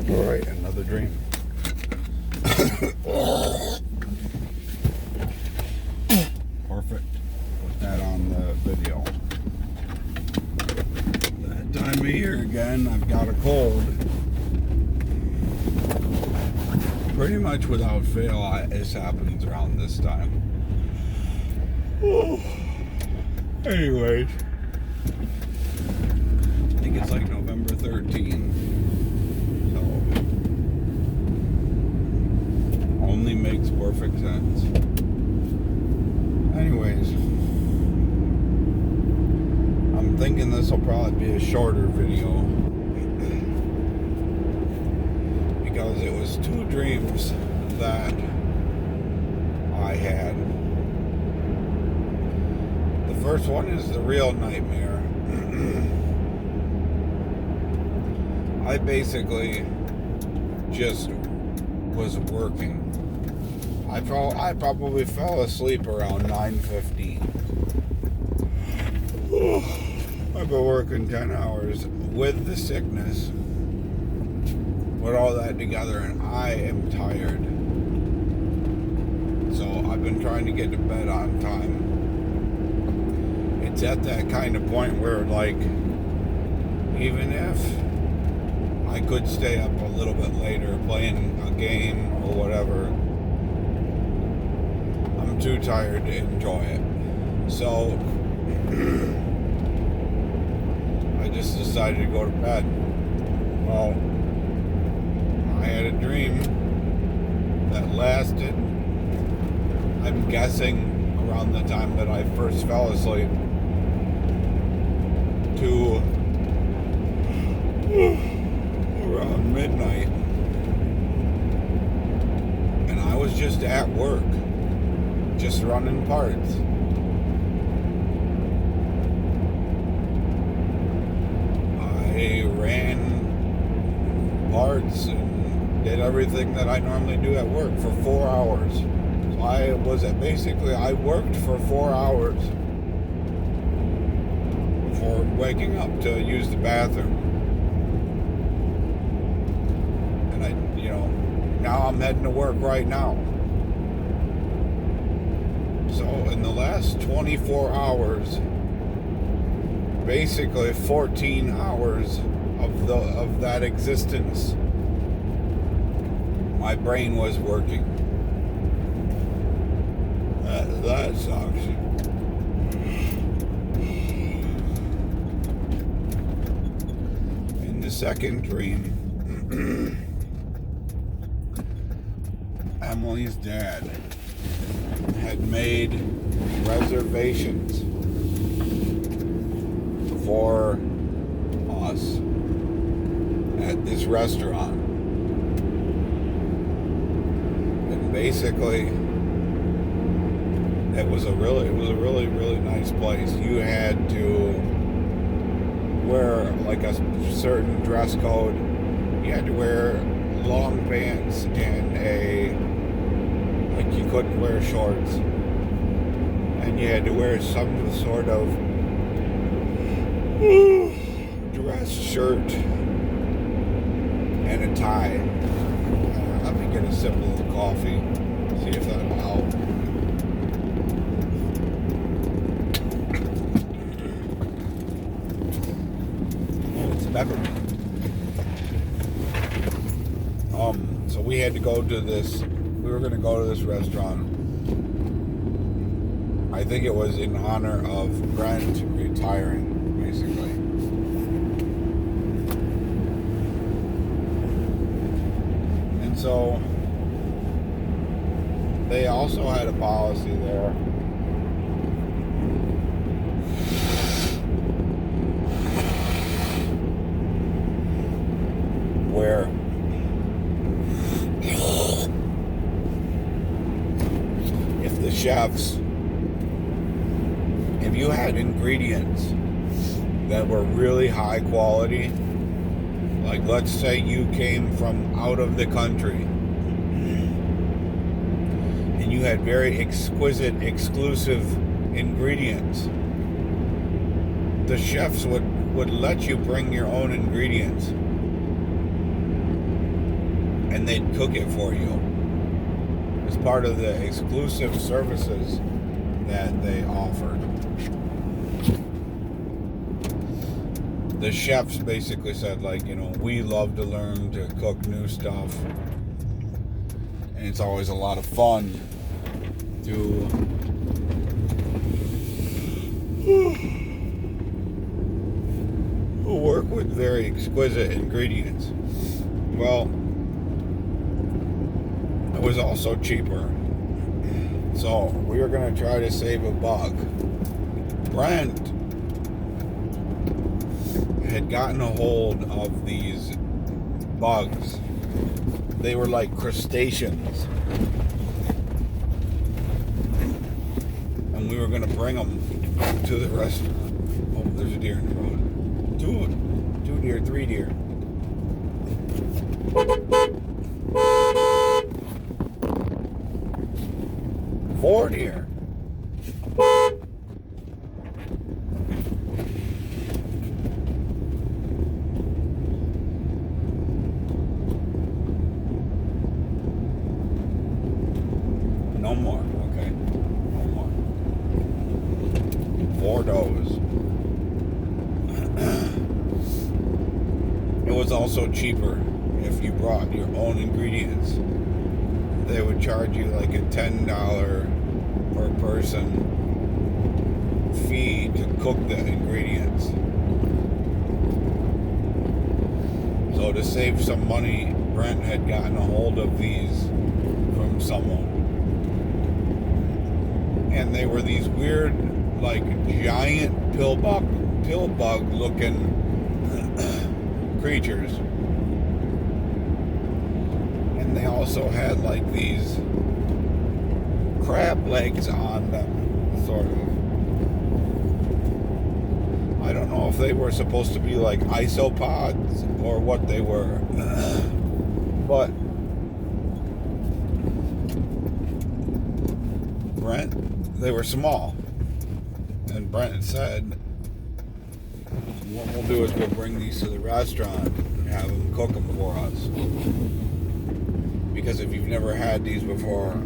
Alright, another dream. Perfect. Put that on the video. That time of year again, I've got a cold. Pretty much without fail, this happens around this time. Anyways, I think it's like November 13th. So, only makes perfect sense. Anyways, I'm thinking this will probably be a shorter video because it was two dreams that I had. The first one is the real nightmare. I basically just was working. I probably fell asleep around 9:15. I've been working 10 hours with the sickness, with all that together, and I am tired. So I've been trying to get to bed on time. It's at that kind of point where, like, even if I could stay up a little bit later playing a game or whatever, I'm too tired to enjoy it. So I just decided to go to bed. Well, I had a dream that lasted, I'm guessing, around the time that I first fell asleep to around midnight. And I was just at work, just running parts. I ran parts and did everything that I normally do at work for 4 hours. So I worked for 4 hours before waking up to use the bathroom. And now I'm heading to work right now. So in the last 24 hours, basically 14 hours of that existence, my brain was working. That sucks. In the second dream, Emily's dad had made reservations for us at this restaurant. And basically, it was a really nice place. You had to wear like a certain dress code. You had to wear long pants and you couldn't wear shorts. And you had to wear some sort of dress shirt and a tie. Let me get a sip of the coffee, see if that'll help. Oh, it's peppermint. So we had to go to this. We were going to go to this restaurant. I think it was in honor of Brent retiring, basically. And so they also had a policy there where if the chefs, if you had ingredients that were really high quality, like let's say you came from out of the country and you had very exquisite, exclusive ingredients, the chefs would let you bring your own ingredients. and they'd cook it for you as part of the exclusive services that they offered. The chefs basically said, like, we love to learn to cook new stuff, and it's always a lot of fun to work with very exquisite ingredients. Well, it was also cheaper, so we were going to try to save a buck. Brent had gotten a hold of these bugs. They were like crustaceans, and we were going to bring them to the restaurant. Oh, there's a deer in the road. Two deer, 3 deer. Four deer. No more, okay? No more. 4 does. It was also cheaper if you brought your own ingredients. They would charge you like a $10 per person fee to cook the ingredients. So to save some money, Brent had gotten a hold of these from someone. And they were these weird, like, giant pill bug looking creatures. And they also had like these crab legs on them, sort of. I don't know if they were supposed to be like isopods or what they were, but they were small. And Brent said, what we'll do is we'll bring these to the restaurant and have them cook them for us. Because if you've never had these before,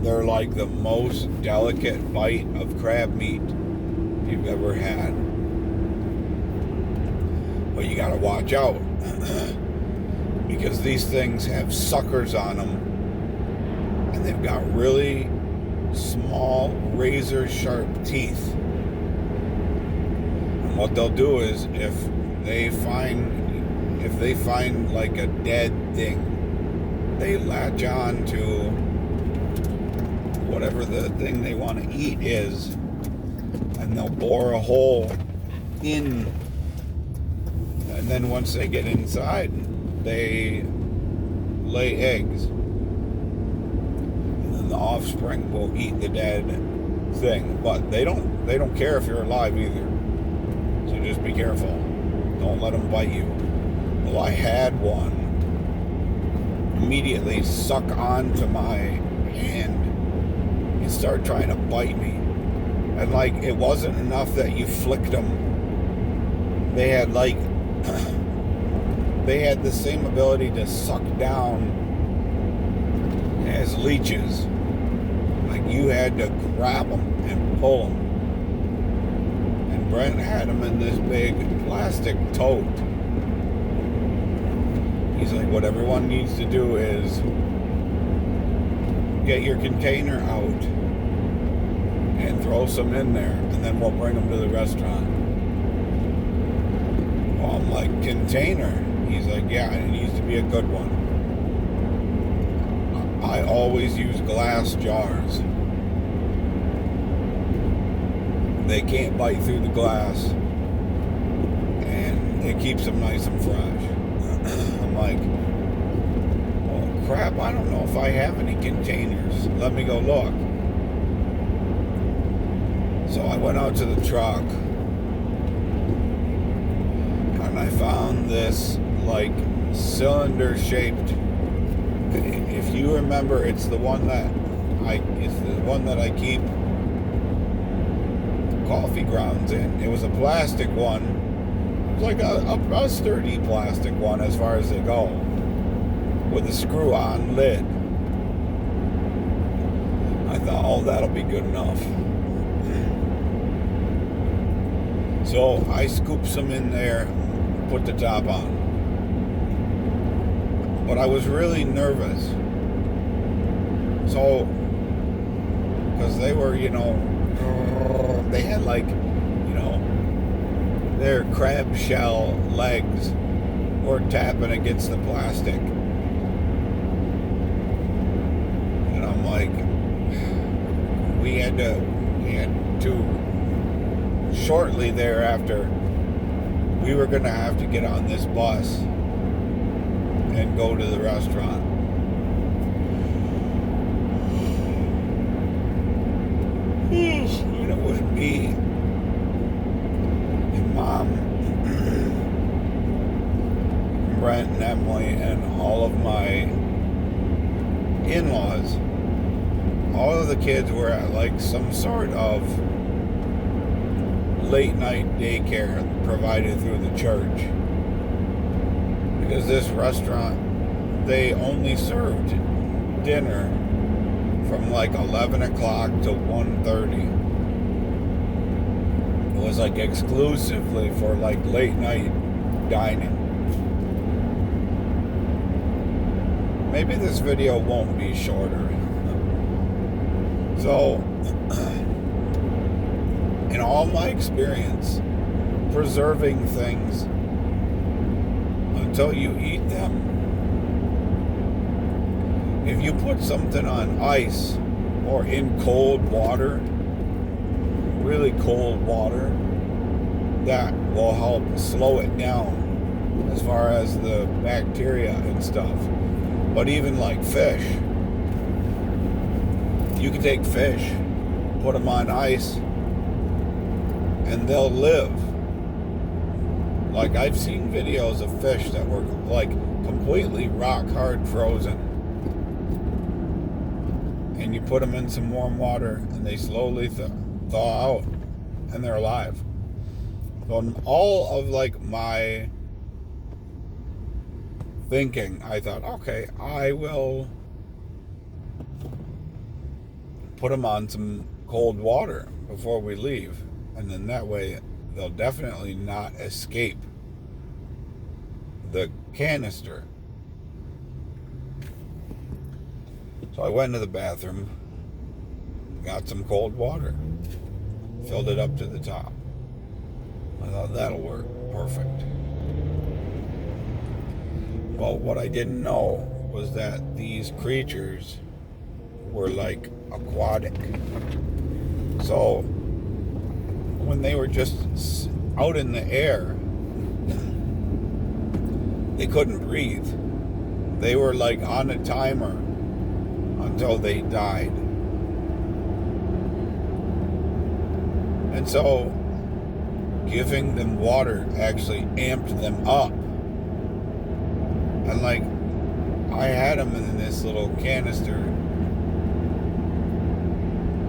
they're like the most delicate bite of crab meat you've ever had. But you gotta watch out. Because these things have suckers on them. And they've got really small, razor sharp teeth. And what they'll do is if they find like a dead thing, they latch on to whatever the thing they want to eat is, and they'll bore a hole in, and then once they get inside, they lay eggs, and then the offspring will eat the dead thing. But they don't care if you're alive either, so just be careful. Don't let them bite you. Well, I had one immediately suck onto my hand and start trying to bite me. And like, it wasn't enough that you flicked them. They had the same ability to suck down as leeches. Like, you had to grab them and pull them. And Brent had them in this big plastic tote. He's like, what everyone needs to do is get your container out and throw some in there, and then we'll bring them to the restaurant. Well, I'm like, container? He's like, yeah, it needs to be a good one. I always use glass jars. They can't bite through the glass, and it keeps them nice and fresh. I'm like, oh crap, I don't know if I have any containers. Let me go look. So I went out to the truck, and I found this like cylinder shaped, if you remember, it's the one that I keep coffee grounds in. It was a plastic one. It was like a sturdy plastic one as far as they go. with a screw-on lid. I thought, oh, that'll be good enough. So I scooped some in there, put the top on. But I was really nervous. So, because they were, they had like, their crab shell legs were tapping against the plastic. And I'm like, we had to shortly thereafter, we were going to have to get on this bus and go to the restaurant. And it was me and Mom, Brent and Emily, and all of my in-laws. All of the kids were at like some sort of late night daycare provided through the church, because this restaurant, they only served dinner from like 11 o'clock to 1:30. It was like exclusively for like late night dining. Maybe this video won't be shorter. So, in all my experience preserving things until you eat them, if you put something on ice or in cold water, really cold water, that will help slow it down as far as the bacteria and stuff. But even like fish, you can take fish, put them on ice, and they'll live. Like, I've seen videos of fish that were like completely rock hard frozen, and you put them in some warm water and they slowly thaw out and they're alive. So all of like my thinking, I thought, okay, I will put them on some cold water before we leave, and then that way they'll definitely not escape the canister. So I went to the bathroom, got some cold water, filled it up to the top. I thought, that'll work perfect. Well, what I didn't know was that these creatures were like aquatic. So when they were just out in the air, they couldn't breathe. They were like on a timer until they died. And so giving them water actually amped them up. And like, I had them in this little canister,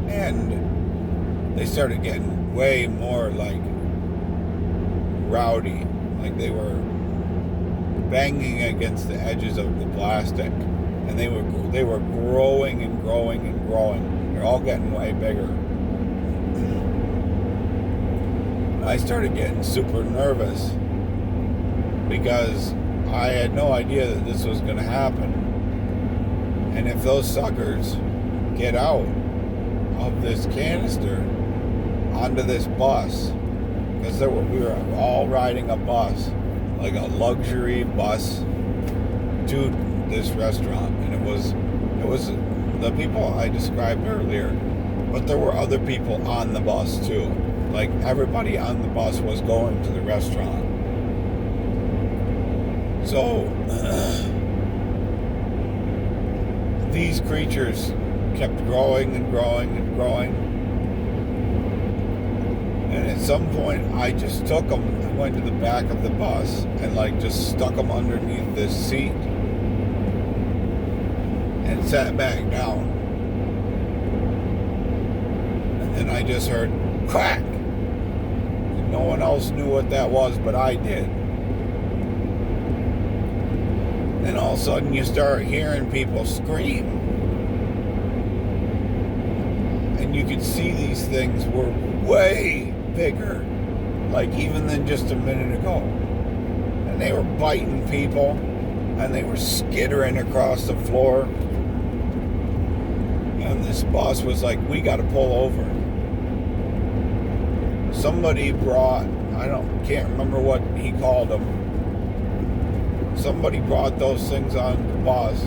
and they started getting way more like rowdy. Like, they were banging against the edges of the plastic, and they were growing and growing and growing. They're all getting way bigger. I started getting super nervous because I had no idea that this was going to happen. And if those suckers get out of this canister onto this bus, because we were all riding a bus, like a luxury bus to this restaurant, and it was the people I described earlier, but there were other people on the bus too. Like, everybody on the bus was going to the restaurant. So these creatures kept growing and growing and growing, and at some point I just took them and went to the back of the bus and like just stuck them underneath this seat and sat back down. And then I just heard crack. No one else knew what that was, but I did. And all of a sudden you start hearing people scream. And you could see these things were way bigger, like even than just a minute ago. And they were biting people, and they were skittering across the floor. And this boss was like, we got to pull over. Somebody brought, can't remember what he called them. Somebody brought those things on the bus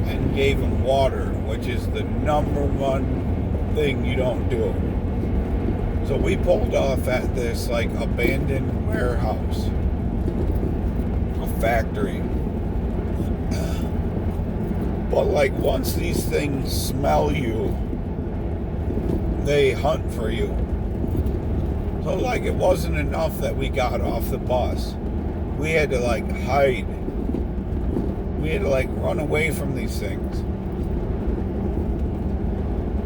and gave him water, which is the number one thing you don't do. So we pulled off at this like abandoned warehouse, a factory. But like once these things smell you, they hunt for you. So like it wasn't enough that we got off the bus. We had to like hide. We had to like run away from these things.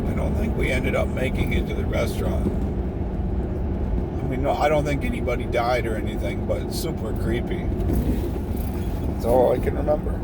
I don't think we ended up making it to the restaurant. I mean, no, I don't think anybody died or anything, but it's super creepy. That's all I can remember.